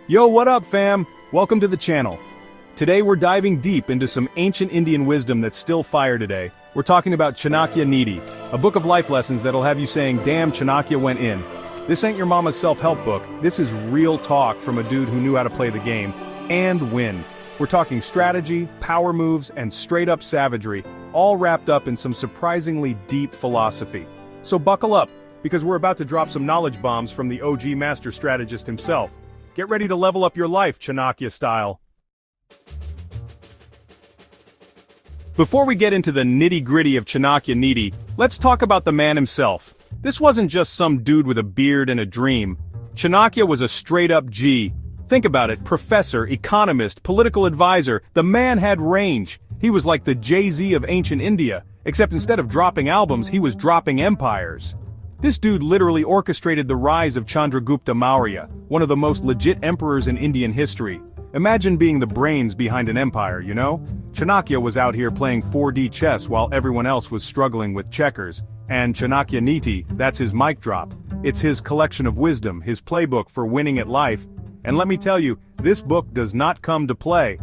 Yo, what up, fam? Welcome to the channel. Today we're diving deep into some ancient Indian wisdom that's still fire today. We're talking about Chanakya Neeti, a book of life lessons that'll have you saying, damn, Chanakya went in. This ain't your mama's self-help book, this is real talk from a dude who knew how to play the game, and win. We're talking strategy, power moves, and straight-up savagery, all wrapped up in some surprisingly deep philosophy. So buckle up, because we're about to drop some knowledge bombs from the OG master strategist himself. Get ready to level up your life, Chanakya-Style. Before we get into the nitty-gritty of Chanakya Neeti, let's talk about the man himself. This wasn't just some dude with a beard and a dream. Chanakya was a straight-up G. Think about it, professor, economist, political advisor, the man had range. He was like the Jay-Z of ancient India, except instead of dropping albums, he was dropping empires. This dude literally orchestrated the rise of Chandragupta Maurya, one of the most legit emperors in Indian history. Imagine being the brains behind an empire, you know? Chanakya was out here playing 4D chess while everyone else was struggling with checkers. And Chanakya Neeti, that's his mic drop. It's his collection of wisdom, his playbook for winning at life. And let me tell you, this book does not come to play.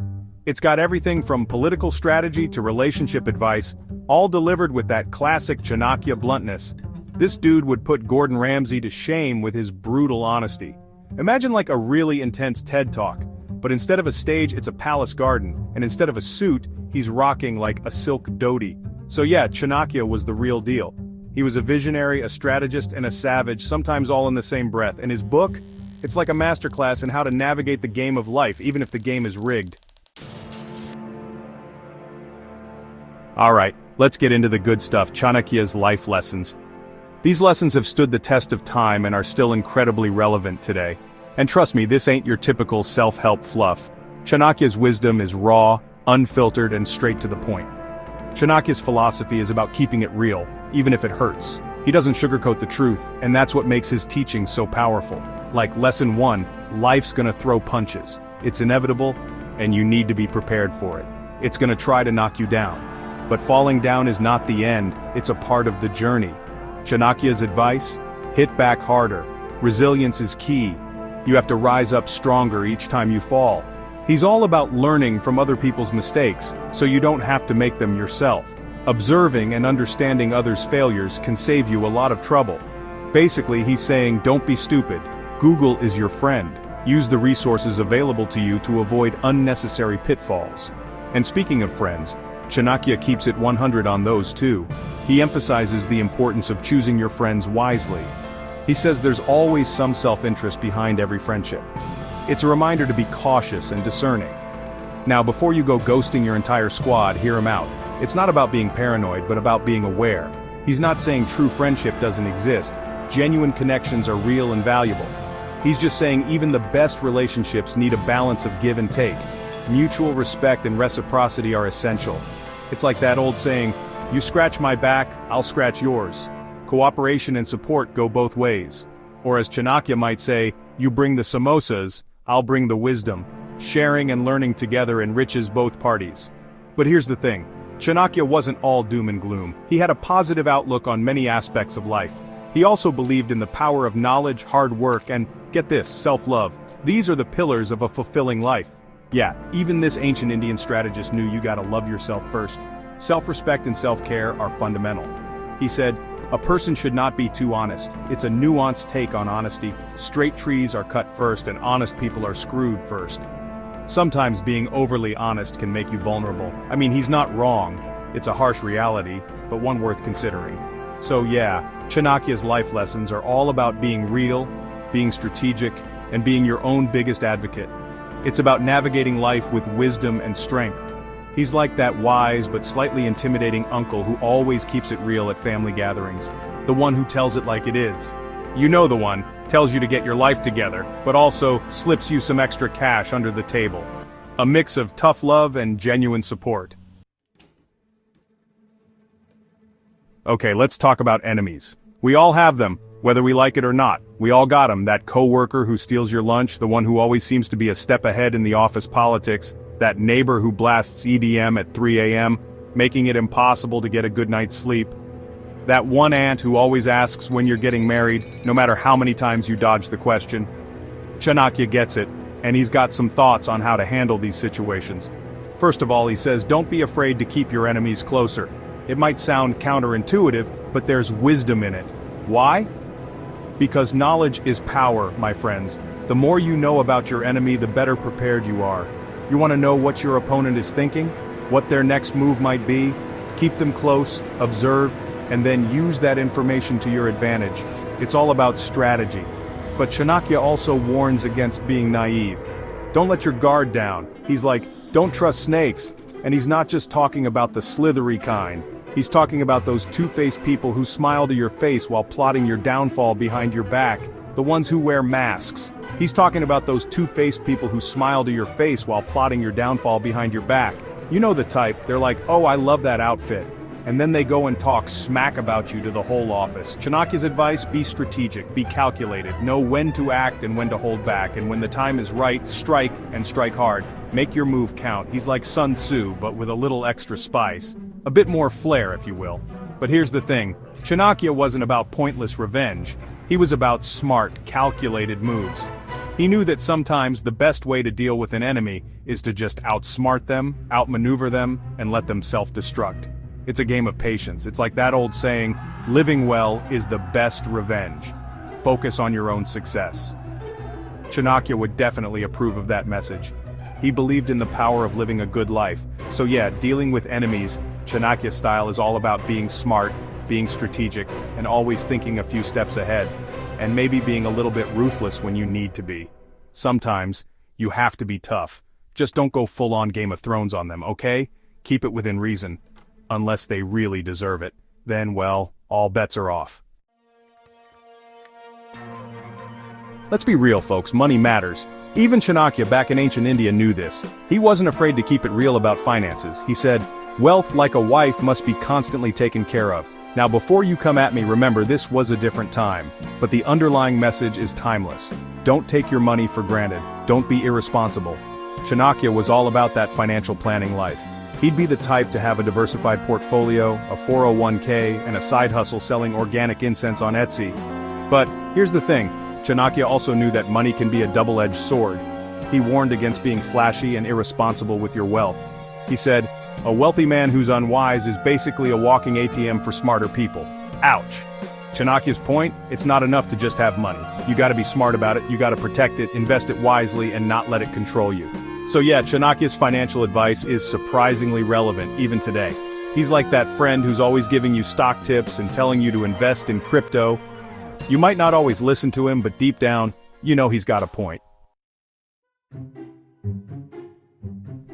It's got everything from political strategy to relationship advice, all delivered with that classic Chanakya bluntness. This dude would put Gordon Ramsay to shame with his brutal honesty. Imagine like a really intense TED Talk, but instead of a stage it's a palace garden, and instead of a suit, he's rocking like a silk dhoti. So yeah, Chanakya was the real deal. He was a visionary, a strategist, and a savage, sometimes all in the same breath, and his book? It's like a masterclass in how to navigate the game of life, even if the game is rigged. Alright, let's get into the good stuff, Chanakya's life lessons. These lessons have stood the test of time and are still incredibly relevant today. And trust me, this ain't your typical self-help fluff. Chanakya's wisdom is raw, unfiltered, and straight to the point. Chanakya's philosophy is about keeping it real, even if it hurts. He doesn't sugarcoat the truth, and that's what makes his teaching so powerful. Like lesson 1, life's gonna throw punches. It's inevitable, and you need to be prepared for it. It's gonna try to knock you down. But falling down is not the end, it's a part of the journey. Chanakya's advice? Hit back harder. Resilience is key. You have to rise up stronger each time you fall. He's all about learning from other people's mistakes, so you don't have to make them yourself. Observing and understanding others' failures can save you a lot of trouble. Basically, he's saying, don't be stupid. Google is your friend. Use the resources available to you to avoid unnecessary pitfalls. And speaking of friends, Chanakya keeps it 100 on those too. He emphasizes the importance of choosing your friends wisely. He says there's always some self-interest behind every friendship. It's a reminder to be cautious and discerning. Now, before you go ghosting your entire squad, hear him out. It's not about being paranoid, but about being aware. He's not saying true friendship doesn't exist. Genuine connections are real and valuable. He's just saying even the best relationships need a balance of give and take. Mutual respect and reciprocity are essential. It's like that old saying, you scratch my back, I'll scratch yours. Cooperation and support go both ways. Or as Chanakya might say, you bring the samosas, I'll bring the wisdom. Sharing and learning together enriches both parties. But here's the thing, Chanakya wasn't all doom and gloom. He had a positive outlook on many aspects of life. He also believed in the power of knowledge, hard work, and, get this, self-love. These are the pillars of a fulfilling life. Yeah, even this ancient Indian strategist knew you gotta love yourself first. Self-respect and self-care are fundamental. He said, a person should not be too honest. It's a nuanced take on honesty. Straight trees are cut first and honest people are screwed first. Sometimes being overly honest can make you vulnerable. I mean, he's not wrong. It's a harsh reality, but one worth considering. So yeah, Chanakya's life lessons are all about being real, being strategic, and being your own biggest advocate. It's about navigating life with wisdom and strength. He's like that wise but slightly intimidating uncle who always keeps it real at family gatherings. The one who tells it like it is. You know the one, tells you to get your life together, but also slips you some extra cash under the table. A mix of tough love and genuine support. Okay, let's talk about enemies. We all have them, whether we like it or not. We all got them, that coworker who steals your lunch, the one who always seems to be a step ahead in the office politics, that neighbor who blasts EDM at 3 a.m., making it impossible to get a good night's sleep. That one aunt who always asks when you're getting married, no matter how many times you dodge the question. Chanakya gets it, and he's got some thoughts on how to handle these situations. First of all, he says don't be afraid to keep your enemies closer. It might sound counterintuitive, but there's wisdom in it. Why? Because knowledge is power, my friends. The more you know about your enemy, the better prepared you are. You want to know what your opponent is thinking? What their next move might be? Keep them close, observe, and then use that information to your advantage. It's all about strategy. But Chanakya also warns against being naive. Don't let your guard down. He's like, don't trust snakes. And he's not just talking about the slithery kind. He's talking about those two-faced people who smile to your face while plotting your downfall behind your back, the ones who wear masks. He's talking about those two-faced people who smile to your face while plotting your downfall behind your back. You know the type, they're like, oh, I love that outfit. And then they go and talk smack about you to the whole office. Chanakya's advice, be strategic, be calculated, know when to act and when to hold back, and when the time is right, strike, and strike hard. Make your move count. He's like Sun Tzu, but with a little extra spice. A bit more flair, if you will. But here's the thing, Chanakya wasn't about pointless revenge. He was about smart, calculated moves. He knew that sometimes the best way to deal with an enemy is to just outsmart them, outmaneuver them, and let them self-destruct. It's a game of patience. It's like that old saying, living well is the best revenge. Focus on your own success. Chanakya would definitely approve of that message. He believed in the power of living a good life. So yeah, dealing with enemies, Chanakya-style is all about being smart, being strategic, and always thinking a few steps ahead. And maybe being a little bit ruthless when you need to be. Sometimes, you have to be tough. Just don't go full-on Game of Thrones on them, okay? Keep it within reason. Unless they really deserve it. Then, well, all bets are off. Let's be real, folks, money matters. Even Chanakya back in ancient India knew this. He wasn't afraid to keep it real about finances. He said, wealth like a wife must be constantly taken care of. Now before you come at me, remember this was a different time. But the underlying message is timeless. Don't take your money for granted. Don't be irresponsible. Chanakya was all about that financial planning life. He'd be the type to have a diversified portfolio, a 401k, and a side hustle selling organic incense on Etsy. But here's the thing, Chanakya also knew that money can be a double-edged sword. He warned against being flashy and irresponsible with your wealth. He said, a wealthy man who's unwise is basically a walking ATM for smarter people. Ouch. Chanakya's point, it's not enough to just have money. You gotta be smart about it, you gotta protect it, invest it wisely, and not let it control you. So yeah, Chanakya's financial advice is surprisingly relevant even today. He's like that friend who's always giving you stock tips and telling you to invest in crypto. You might not always listen to him, but deep down, you know he's got a point.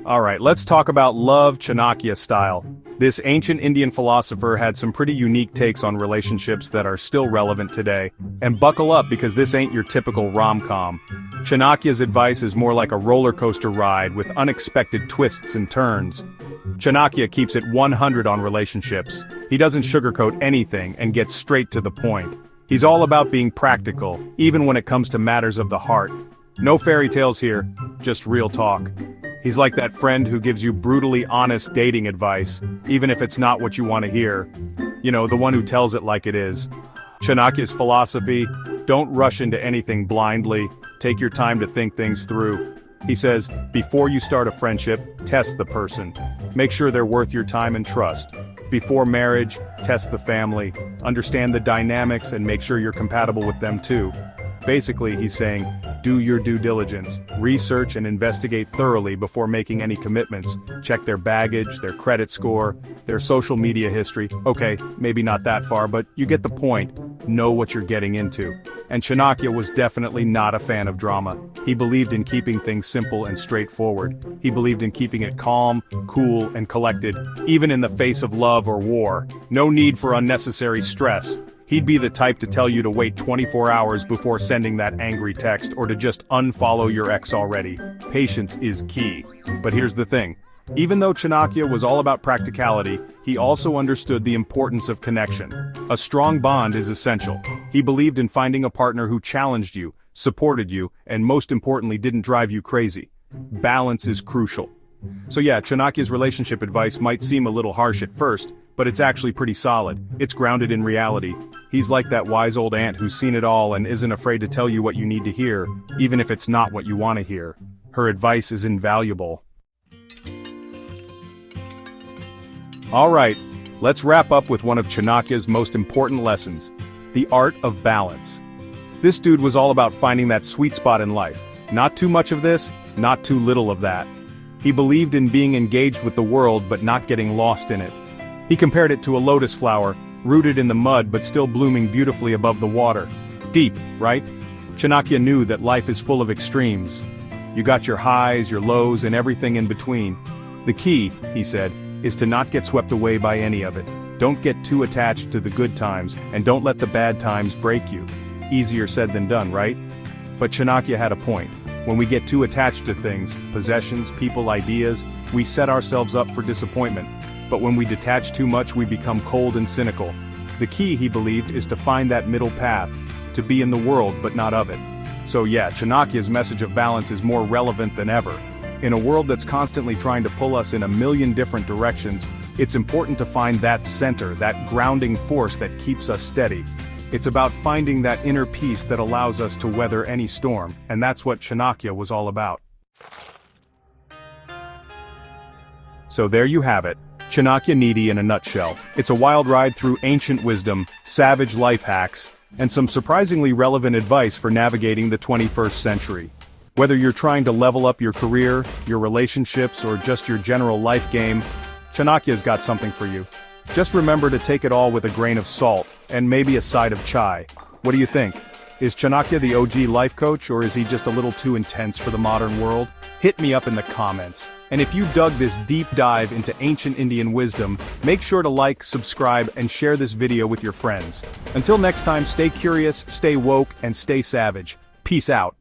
Alright, let's talk about love Chanakya-style. This ancient Indian philosopher had some pretty unique takes on relationships that are still relevant today. And buckle up because this ain't your typical rom-com. Chanakya's advice is more like a roller coaster ride with unexpected twists and turns. Chanakya keeps it 100 on relationships. He doesn't sugarcoat anything and gets straight to the point. He's all about being practical, even when it comes to matters of the heart. No fairy tales here, just real talk. He's like that friend who gives you brutally honest dating advice, even if it's not what you want to hear. You know, the one who tells it like it is. Chanakya's philosophy, don't rush into anything blindly, take your time to think things through. He says, before you start a friendship, test the person. Make sure they're worth your time and trust. Before marriage, test the family, understand the dynamics and make sure you're compatible with them too. Basically, he's saying, do your due diligence, research and investigate thoroughly before making any commitments. Check their baggage, their credit score, their social media history. Okay, maybe not that far, but you get the point. Know what you're getting into. And Chanakya was definitely not a fan of drama. He believed in keeping things simple and straightforward. He believed in keeping it calm, cool, and collected, even in the face of love or war. No need for unnecessary stress. He'd be the type to tell you to wait 24 hours before sending that angry text or to just unfollow your ex already. Patience is key. But here's the thing. Even though Chanakya was all about practicality, he also understood the importance of connection. A strong bond is essential. He believed in finding a partner who challenged you, supported you, and most importantly didn't drive you crazy. Balance is crucial. So yeah, Chanakya's relationship advice might seem a little harsh at first, but it's actually pretty solid. It's grounded in reality. He's like that wise old aunt who's seen it all and isn't afraid to tell you what you need to hear, even if it's not what you want to hear. Her advice is invaluable. Alright, let's wrap up with one of Chanakya's most important lessons: the art of balance. This dude was all about finding that sweet spot in life. Not too much of this, not too little of that. He believed in being engaged with the world but not getting lost in it. He compared it to a lotus flower, rooted in the mud but still blooming beautifully above the water. Deep, right? Chanakya knew that life is full of extremes. You got your highs, your lows, and everything in between. The key, he said, is to not get swept away by any of it. Don't get too attached to the good times, and don't let the bad times break you. Easier said than done, right? But Chanakya had a point. When we get too attached to things, possessions, people, ideas, we set ourselves up for disappointment. But when we detach too much, we become cold and cynical. The key, he believed, is to find that middle path, to be in the world but not of it. So yeah, Chanakya's message of balance is more relevant than ever. In a world that's constantly trying to pull us in a million different directions, it's important to find that center, that grounding force that keeps us steady. It's about finding that inner peace that allows us to weather any storm, and that's what Chanakya was all about. So there you have it, Chanakya Neeti in a nutshell. It's a wild ride through ancient wisdom, savage life hacks, and some surprisingly relevant advice for navigating the 21st century. Whether you're trying to level up your career, your relationships, or just your general life game, Chanakya's got something for you. Just remember to take it all with a grain of salt, and maybe a side of chai. What do you think? Is Chanakya the OG life coach, or is he just a little too intense for the modern world? Hit me up in the comments. And if you dug this deep dive into ancient Indian wisdom, make sure to like, subscribe, and share this video with your friends. Until next time, stay curious, stay woke, and stay savage. Peace out.